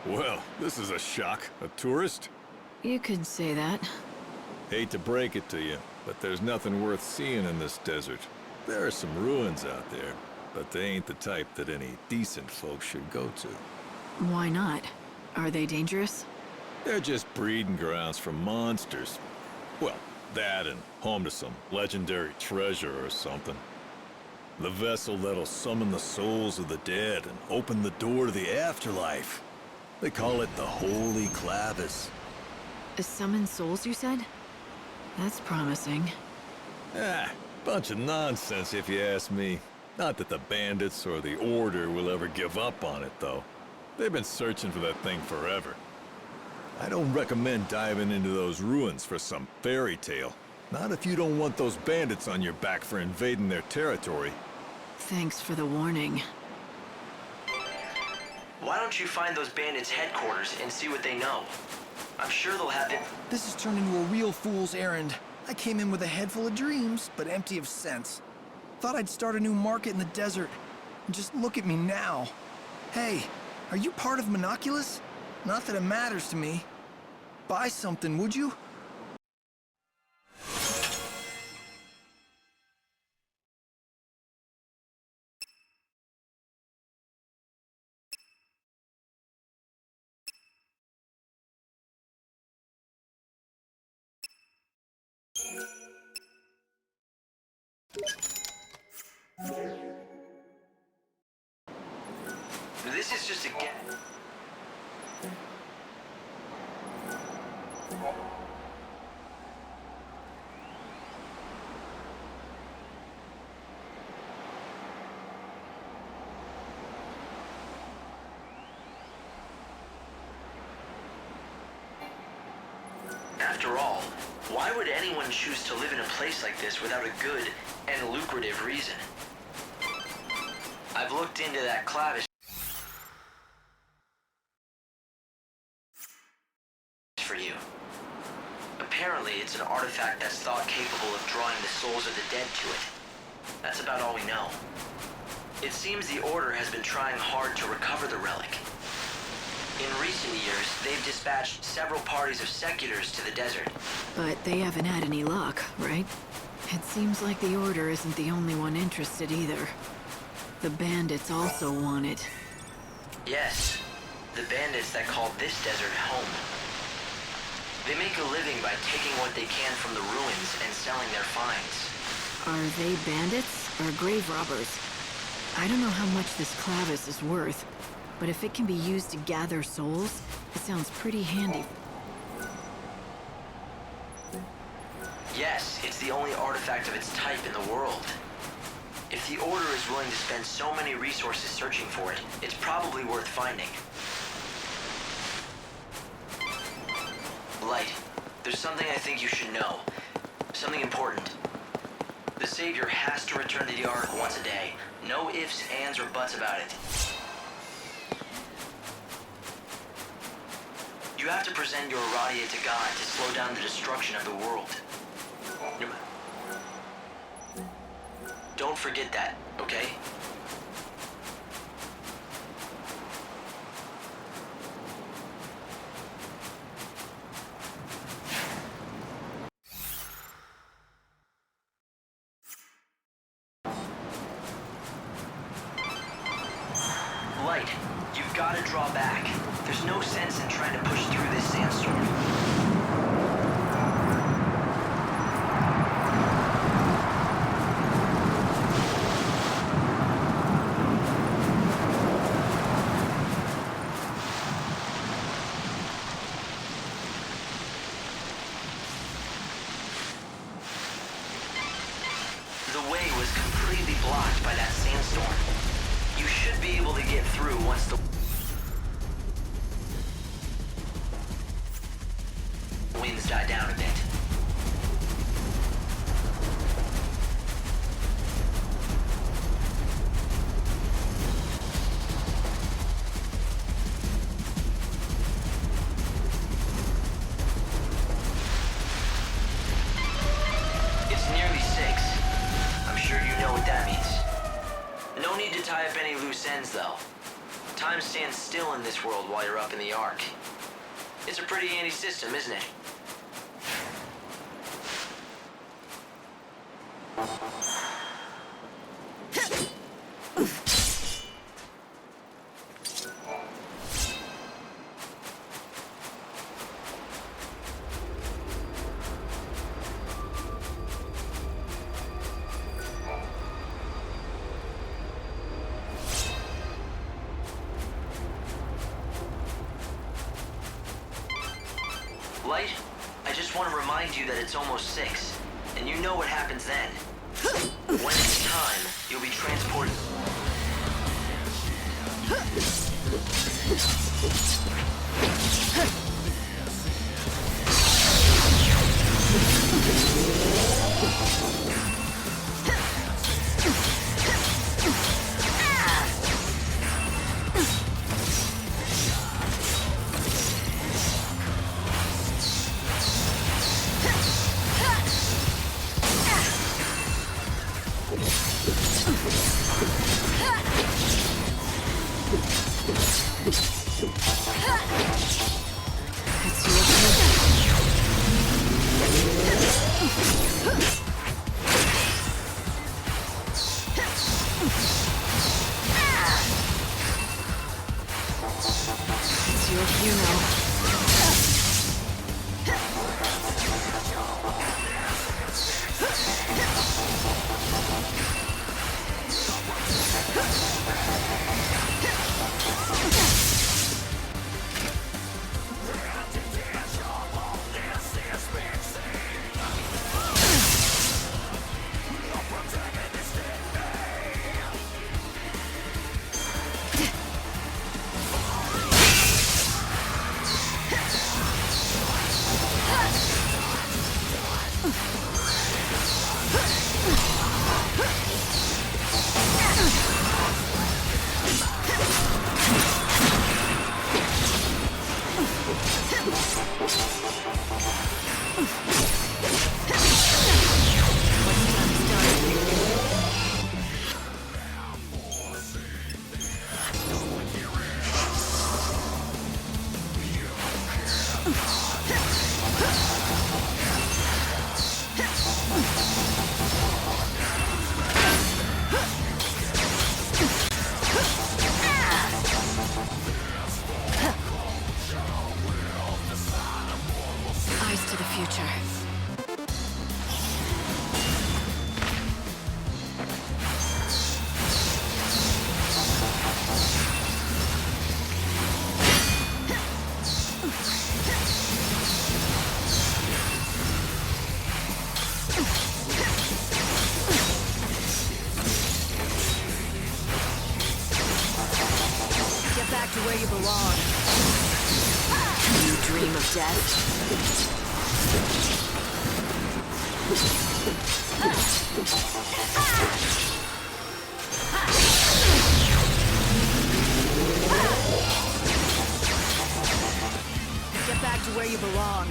Well, this is a shock. A tourist? You could say that. Hate to break it to you, but there's nothing worth seeing in this desert. There are some ruins out there, but they ain't the type that any decent folks should go to. Why not? Are they dangerous? They're just breeding grounds for monsters. Well, that and home to some legendary treasure or something. The vessel that'll summon the souls of the dead and open the door to the afterlife. They call it the Holy Clavis. Summon souls, you said? That's promising. Ah, bunch of nonsense if you ask me. Not that the bandits or the Order will ever give up on it, though. They've been searching for that thing forever. I don't recommend diving into those ruins for some fairy tale. Not if you don't want those bandits on your back for invading their territory. Thanks for the warning. Why don't you find those bandits' headquarters and see what they know? I'm sure they'll have it. This has turned into a real fool's errand. I came in with a head full of dreams, but empty of sense. Thought I'd start a new market in the desert. And just look at me now. Hey, are you part of Monoculus? Not that it matters to me. Buy something, would you? This is just a get. After all, why would anyone choose to live in a place like this without a good and lucrative reason? I've looked into that clavish for you. Apparently, it's an artifact that's thought capable of drawing the souls of the dead to it. That's about all we know. It seems the Order has been trying hard to recover the relic. In recent years, they've dispatched several parties of seculars to the desert. But they haven't had any luck, right? It seems like the Order isn't the only one interested either. The bandits also want it. Yes, the bandits that call this desert home. They make a living by taking what they can from the ruins and selling their finds. Are they bandits or grave robbers? I don't know how much this clavis is worth, but if it can be used to gather souls, it sounds pretty handy. Yes, it's the only artifact of its type in the world. If the Order is willing to spend so many resources searching for it, it's probably worth finding. Light, there's something I think you should know. Something important. The Savior has to return to the Ark once a day. No ifs, ands, or buts about it. You have to present your Radia to God to slow down the destruction of the world. Don't forget that, okay? Light, you've got to draw back. There's no sense in trying to push through this sandstorm. The way was completely blocked by that sandstorm. You should be able to get through once the winds die down a bit. It's nearly 6. I'm sure you know what that means. No need to tie up any loose ends, though. Time stands still in this world while you're up in the Ark. It's a pretty handy system, isn't it? Light, I just want to remind you that it's almost 6, and you know what happens then. When it's time, you'll be transported. It's your funeral. Eyes to the future. Get back to where you belong. You dream of death? Get back to where you belong.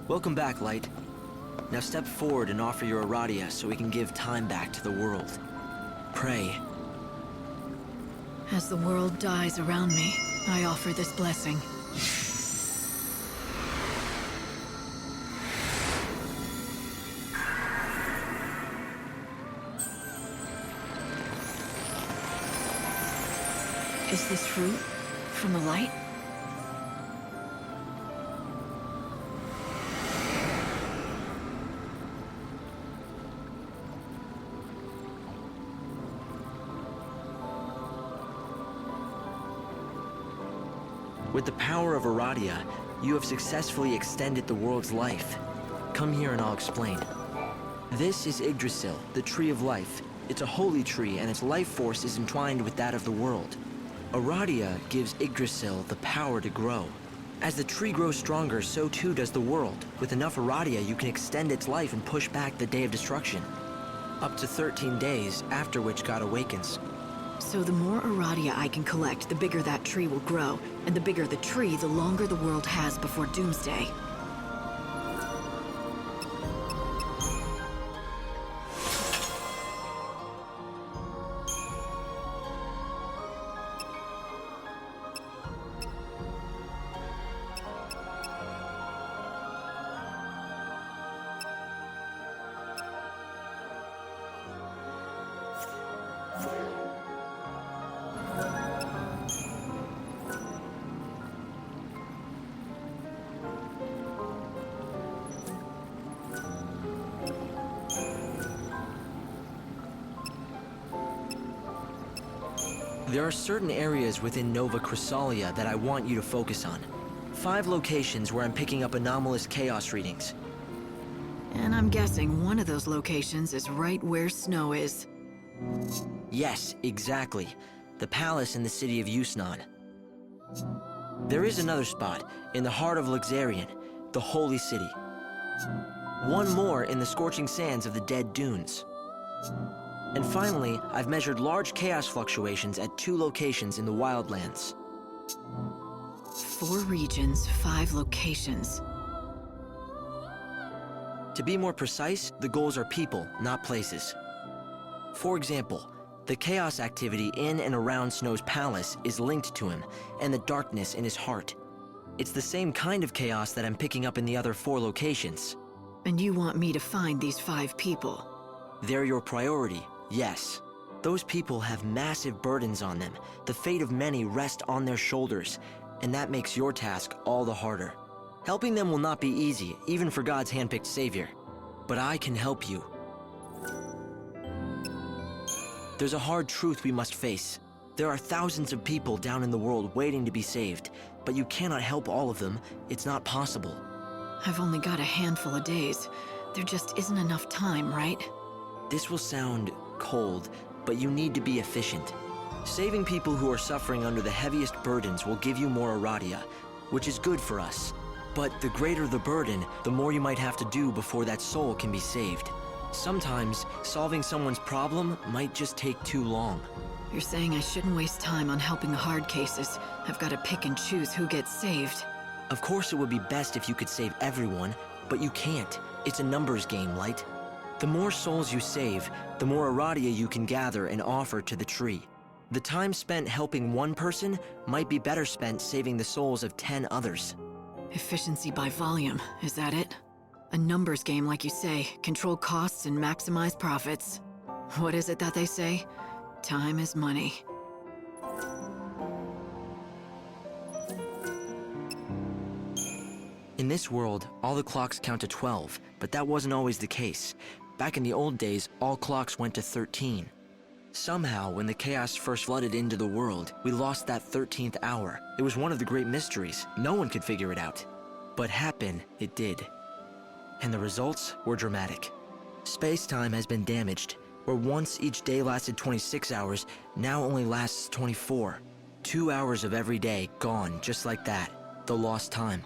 Welcome back, Light. Now step forward and offer your Aradia so we can give time back to the world. Pray. As the world dies around me, I offer this blessing. Is this fruit from the light? With the power of Aradia, you have successfully extended the world's life. Come here and I'll explain. This is Yggdrasil, the Tree of Life. It's a holy tree and its life force is entwined with that of the world. Aradia gives Yggdrasil the power to grow. As the tree grows stronger, so too does the world. With enough Aradia, you can extend its life and push back the day of destruction. Up to 13 days, after which God awakens. So the more Aradia I can collect, the bigger that tree will grow. And the bigger the tree, the longer the world has before Doomsday. There are certain areas within Nova Chrysalia that I want you to focus on. 5 locations where I'm picking up anomalous chaos readings. And I'm guessing one of those locations is right where Snow is. Yes, exactly. The palace in the city of Yusnan. There is another spot, in the heart of Luxarian, the Holy City. One more in the scorching sands of the Dead Dunes. And finally, I've measured large chaos fluctuations at 2 locations in the Wildlands. 4 regions, 5 locations. To be more precise, the goals are people, not places. For example, the chaos activity in and around Snow's palace is linked to him, and the darkness in his heart. It's the same kind of chaos that I'm picking up in the other 4 locations. And you want me to find these 5 people? They're your priority, yes. Those people have massive burdens on them. The fate of many rests on their shoulders, and that makes your task all the harder. Helping them will not be easy, even for God's handpicked savior. But I can help you. There's a hard truth we must face. There are thousands of people down in the world waiting to be saved, but you cannot help all of them. It's not possible. I've only got a handful of days. There just isn't enough time, right? This will sound cold, but you need to be efficient. Saving people who are suffering under the heaviest burdens will give you more Aradia, which is good for us. But the greater the burden, the more you might have to do before that soul can be saved. Sometimes, solving someone's problem might just take too long. You're saying I shouldn't waste time on helping the hard cases. I've got to pick and choose who gets saved. Of course it would be best if you could save everyone, but you can't. It's a numbers game, Light. The more souls you save, the more Aradia you can gather and offer to the tree. The time spent helping one person might be better spent saving the souls of 10 others. Efficiency by volume, is that it? A numbers game, like you say. Control costs and maximize profits. What is it that they say? Time is money. In this world, all the clocks count to 12, but that wasn't always the case. Back in the old days, all clocks went to 13. Somehow, when the chaos first flooded into the world, we lost that 13th hour. It was one of the great mysteries. No one could figure it out. But happen, it did. And the results were dramatic. Space-time has been damaged, where once each day lasted 26 hours, now only lasts 24. 2 hours of every day gone just like that. The lost time.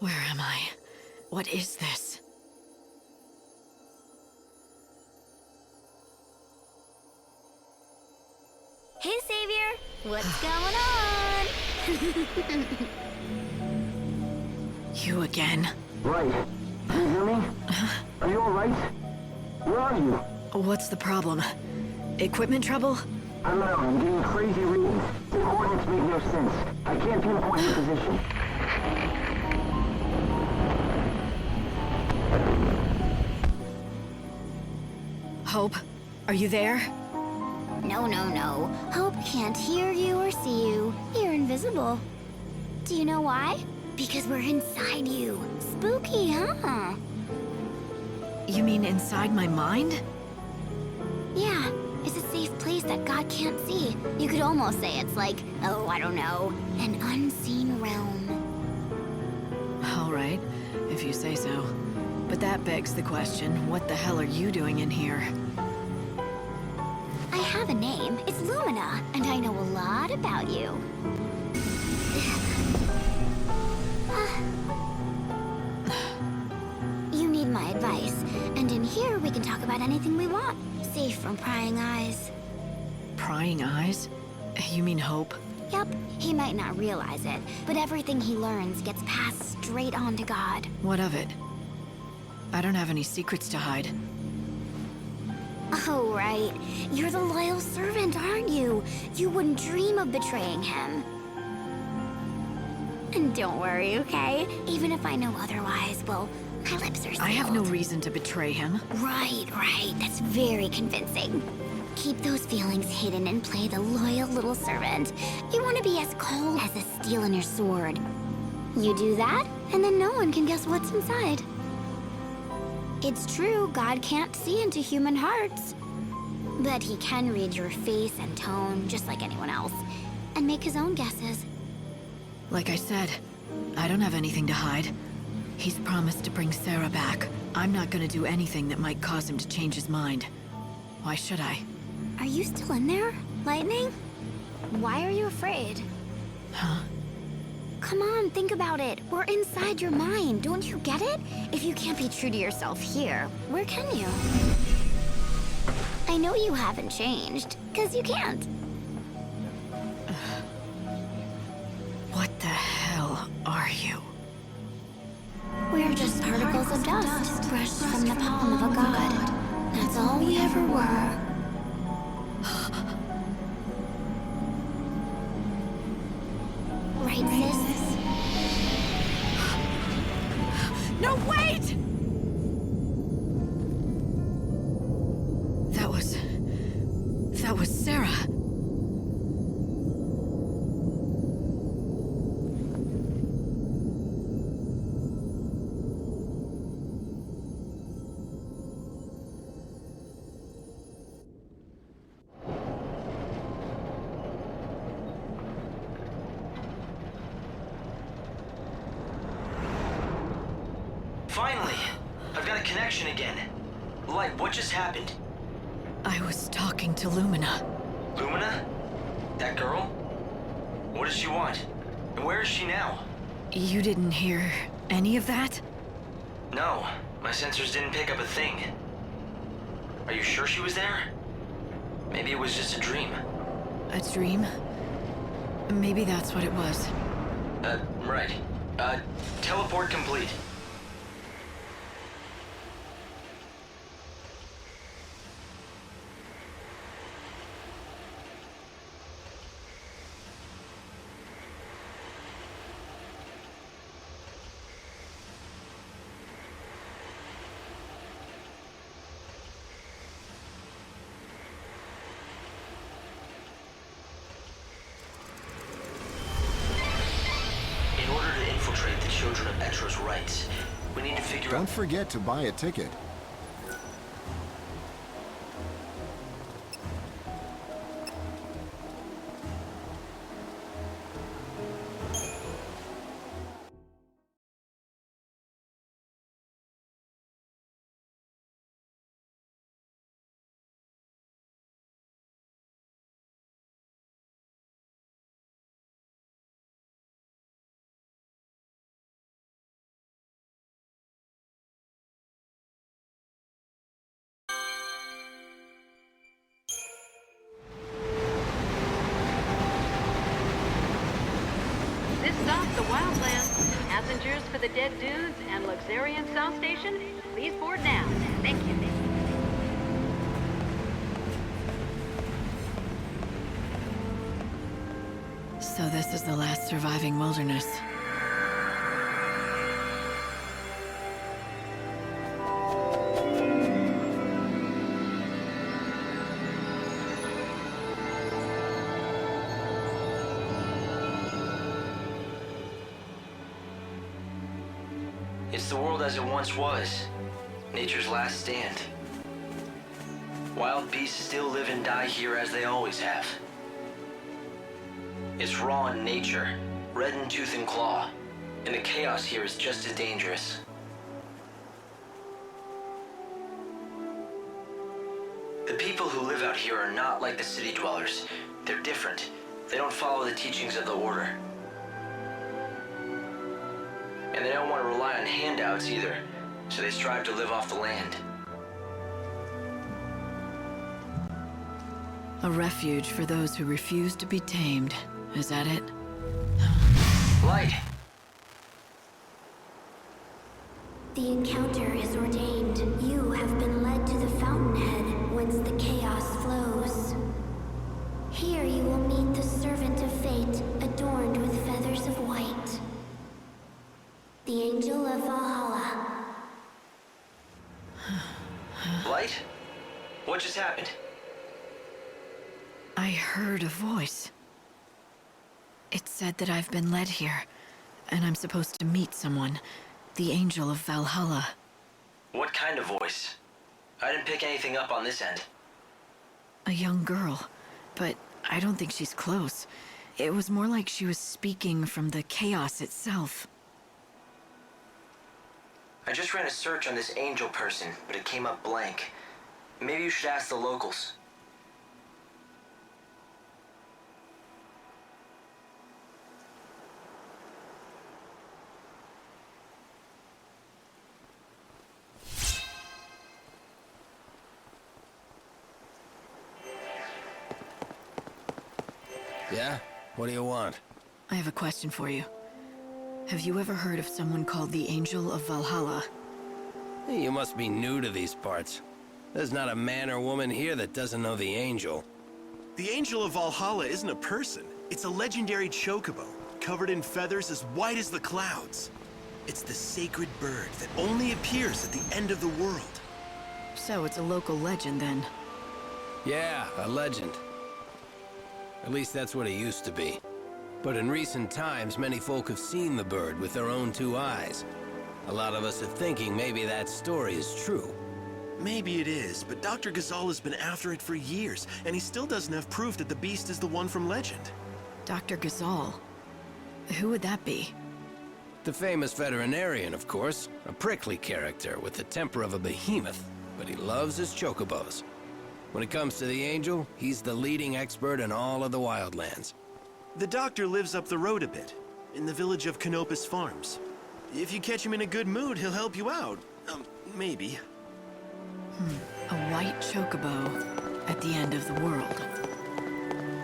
Where am I? What is this? Hey, Savior! What's going on? You again? Right. Can you hear me? Are you alright? Where are you? What's the problem? Equipment trouble? I'm out. I'm getting crazy readings. The coordinates make no sense. I can't pinpoint the position. Hope, are you there? No, no, no. Hope can't hear you or see you. You're invisible. Do you know why? Because we're inside you. Spooky, huh? You mean inside my mind? Yeah, it's a safe place that God can't see. You could almost say it's like, oh, I don't know, an unseen realm. All right, if you say so. But that begs the question, what the hell are you doing in here? I have a name. It's Lumina, and I know a lot about you. You need my advice, and in here we can talk about anything we want, safe from prying eyes. Prying eyes? You mean Hope? Yup, he might not realize it, but everything he learns gets passed straight on to God. What of it? I don't have any secrets to hide. Oh, right. You're the loyal servant, aren't you? You wouldn't dream of betraying him. And don't worry, okay? Even if I know otherwise, well, my lips are sealed. I have no reason to betray him. Right, right. That's very convincing. Keep those feelings hidden and play the loyal little servant. You want to be as cold as the steel in your sword. You do that, and then no one can guess what's inside. It's true, God can't see into human hearts. But he can read your face and tone, just like anyone else, and make his own guesses. Like I said, I don't have anything to hide. He's promised to bring Sarah back. I'm not gonna do anything that might cause him to change his mind. Why should I? Are you still in there, Lightning? Why are you afraid? Huh? Come on, think about it. We're inside your mind. Don't you get it? If you can't be true to yourself here, where can you? I know you haven't changed, because you can't. What the hell are you? We're just particles of dust brushed from the palm of a god. That's all we ever were. Right, sis? No, wait! That was Sarah. Finally! I've got a connection again. Light, what just happened? I was talking to Lumina. Lumina? That girl? What does she want? And where is she now? You didn't hear any of that? No, my sensors didn't pick up a thing. Are you sure she was there? Maybe it was just a dream. A dream? Maybe that's what it was. Right. Teleport complete. children of Etra's rights. We need to figure out... Don't forget to buy a ticket. This stops the Wildlands. Passengers for the Dead Dunes and Luxuriant South Station, please board now. Thank you. So this is the last surviving wilderness. It's the world as it once was. Nature's last stand. Wild beasts still live and die here as they always have. It's raw in nature, red in tooth and claw, and the chaos here is just as dangerous. The people who live out here are not like the city dwellers. They're different. They don't follow the teachings of the Order. And they don't want to rely on handouts either, so they strive to live off the land. A refuge for those who refuse to be tamed. Is that it? Light! The encounter is ordained. You have been led to the fountainhead, whence the chaos flows. Here you will meet the servant of fate, adorned with feathers of white. The Angel of Valhalla. Light? What just happened? I heard a voice. It said that I've been led here, and I'm supposed to meet someone. The Angel of Valhalla. What kind of voice? I didn't pick anything up on this end. A young girl, but I don't think she's close. It was more like she was speaking from the chaos itself. I just ran a search on this angel person, but it came up blank. Maybe you should ask the locals. Yeah? What do you want? I have a question for you. Have you ever heard of someone called the Angel of Valhalla? Hey, you must be new to these parts. There's not a man or woman here that doesn't know the Angel. The Angel of Valhalla isn't a person. It's a legendary chocobo, covered in feathers as white as the clouds. It's the sacred bird that only appears at the end of the world. So it's a local legend then. Yeah, a legend. At least that's what it used to be. But in recent times, many folk have seen the bird with their own two eyes. A lot of us are thinking maybe that story is true. Maybe it is, but Dr. Ghazal has been after it for years, and he still doesn't have proof that the beast is the one from legend. Dr. Ghazal? Who would that be? The famous veterinarian, of course. A prickly character with the temper of a behemoth, but he loves his chocobos. When it comes to the Angel, he's the leading expert in all of the Wildlands. The doctor lives up the road a bit, in the village of Canopus Farms. If you catch him in a good mood, he'll help you out. Maybe. A white chocobo at the end of the world.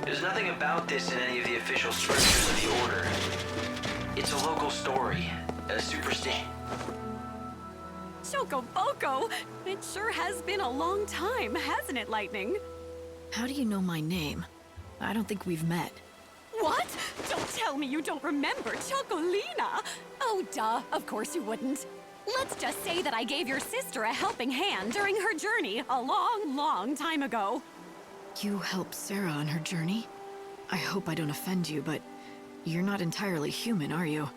There's nothing about this in any of the official scriptures of the Order. It's a local story, a superstition. Chocoboco! It sure has been a long time, hasn't it, Lightning? How do you know my name? I don't think we've met. What? Don't tell me you don't remember Chocolina! Oh, duh, of course you wouldn't. Let's just say that I gave your sister a helping hand during her journey a long, long time ago. You helped Sarah on her journey? I hope I don't offend you, but you're not entirely human, are you?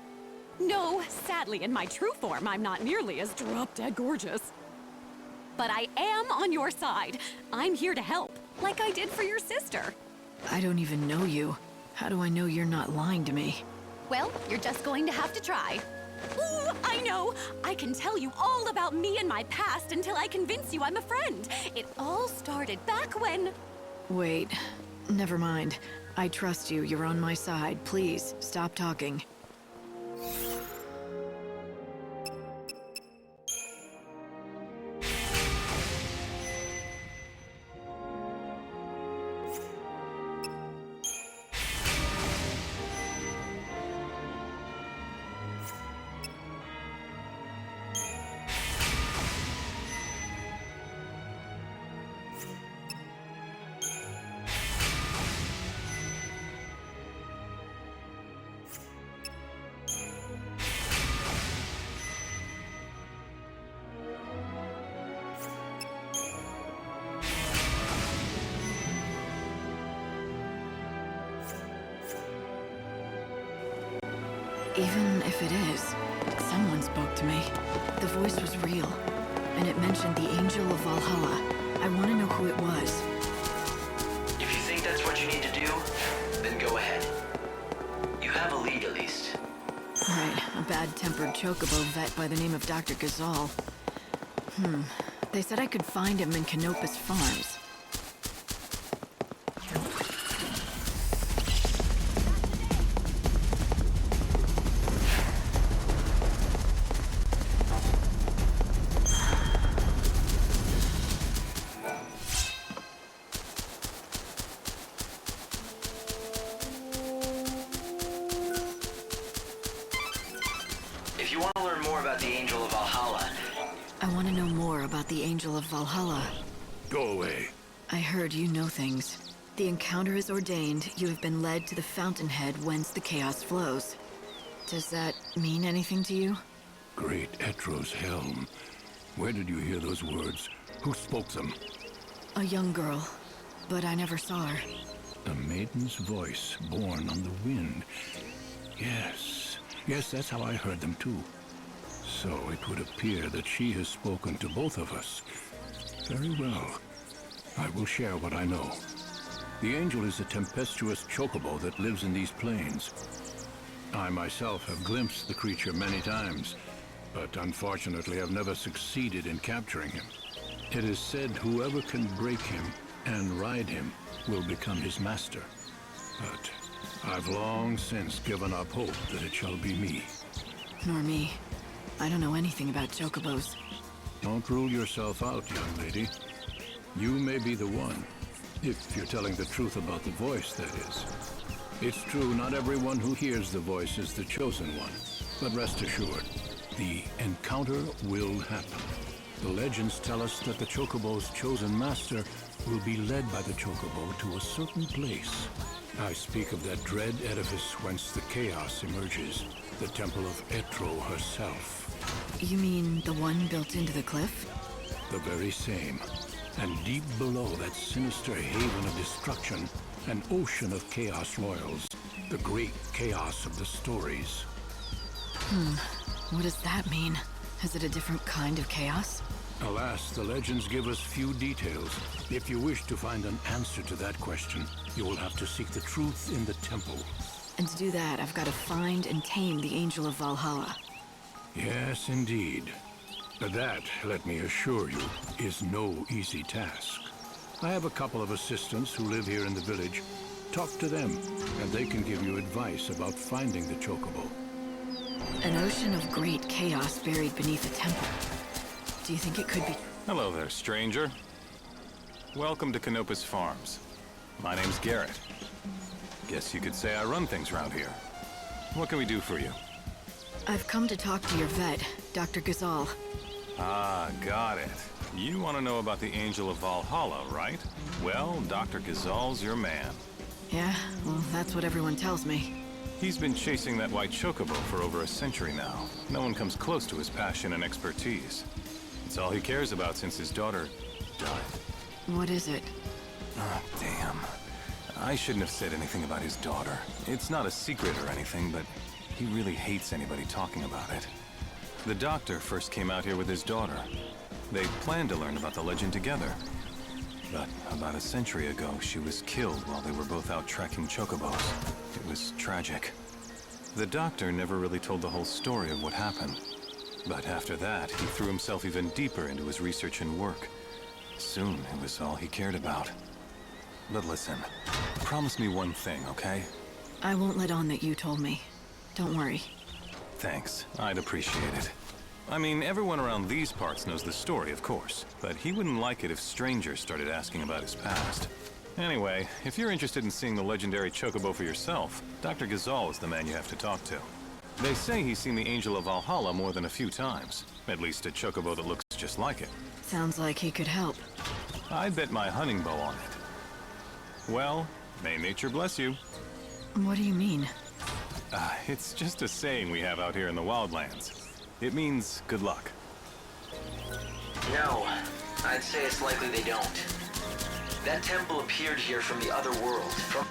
No, sadly, in my true form, I'm not nearly as drop-dead gorgeous. But I am on your side. I'm here to help, like I did for your sister. I don't even know you. How do I know you're not lying to me? Well, you're just going to have to try. Ooh, I know! I can tell you all about me and my past until I convince you I'm a friend. It all started back when... Wait, never mind. I trust you. You're on my side. Please, stop talking. Even if it is, someone spoke to me. The voice was real, and it mentioned the Angel of Valhalla. I want to know who it was. If you think that's what you need to do, then go ahead. You have a lead, at least. Right, a bad-tempered chocobo vet by the name of Dr. Gazal. They said I could find him in Canopus Farms. If you want to learn more about the Angel of Valhalla... I want to know more about the Angel of Valhalla. Go away. I heard you know things. The encounter is ordained. You have been led to the fountainhead whence the chaos flows. Does that mean anything to you? Great Etro's helm. Where did you hear those words? Who spoke them? A young girl, but I never saw her. A maiden's voice born on the wind. Yes, that's how I heard them too. So it would appear that she has spoken to both of us. Very well. I will share what I know. The angel is a tempestuous chocobo that lives in these plains. I myself have glimpsed the creature many times, but unfortunately I've never succeeded in capturing him. It is said whoever can break him and ride him will become his master. But I've long since given up hope that it shall be me. Nor me. I don't know anything about chocobos. Don't rule yourself out, young lady. You may be the one, if you're telling the truth about the voice, that is. It's true, not everyone who hears the voice is the chosen one. But rest assured, the encounter will happen. The legends tell us that the chocobo's chosen master will be led by the chocobo to a certain place. I speak of that dread edifice whence the chaos emerges, the temple of Etro herself. You mean the one built into the cliff? The very same. And deep below that sinister haven of destruction, an ocean of chaos roils, the great chaos of the stories. What does that mean? Is it a different kind of chaos? Alas, the legends give us few details. If you wish to find an answer to that question, you will have to seek the truth in the temple. And to do that, I've got to find and tame the Angel of Valhalla. Yes, indeed. But that, let me assure you, is no easy task. I have a couple of assistants who live here in the village. Talk to them, and they can give you advice about finding the chocobo. An ocean of great chaos buried beneath a temple. Do you think it could be... Hello there, stranger. Welcome to Canopus Farms. My name's Garrett. Guess you could say I run things around here. What can we do for you? I've come to talk to your vet, Dr. Gazal. Ah, got it. You want to know about the Angel of Valhalla, right? Well, Dr. Gazal's your man. Yeah, well, that's what everyone tells me. He's been chasing that white chocobo for over a century now. No one comes close to his passion and expertise. It's all he cares about since his daughter died. What is it? Ah, damn. I shouldn't have said anything about his daughter. It's not a secret or anything, but he really hates anybody talking about it. The doctor first came out here with his daughter. They planned to learn about the legend together. But about a century ago, she was killed while they were both out tracking chocobos. It was tragic. The doctor never really told the whole story of what happened. But after that, he threw himself even deeper into his research and work. Soon, it was all he cared about. But listen, promise me one thing, okay? I won't let on that you told me. Don't worry. Thanks. I'd appreciate it. I mean, everyone around these parts knows the story, of course, but he wouldn't like it if strangers started asking about his past. Anyway, if you're interested in seeing the legendary chocobo for yourself, Dr. Gazal is the man you have to talk to. They say he's seen the Angel of Valhalla more than a few times. At least a chocobo that looks just like it. Sounds like he could help. I'd bet my hunting bow on it. Well, may nature bless you. What do you mean? It's just a saying we have out here in the wildlands. It means good luck. No, I'd say it's likely they don't. That temple appeared here from the other world, from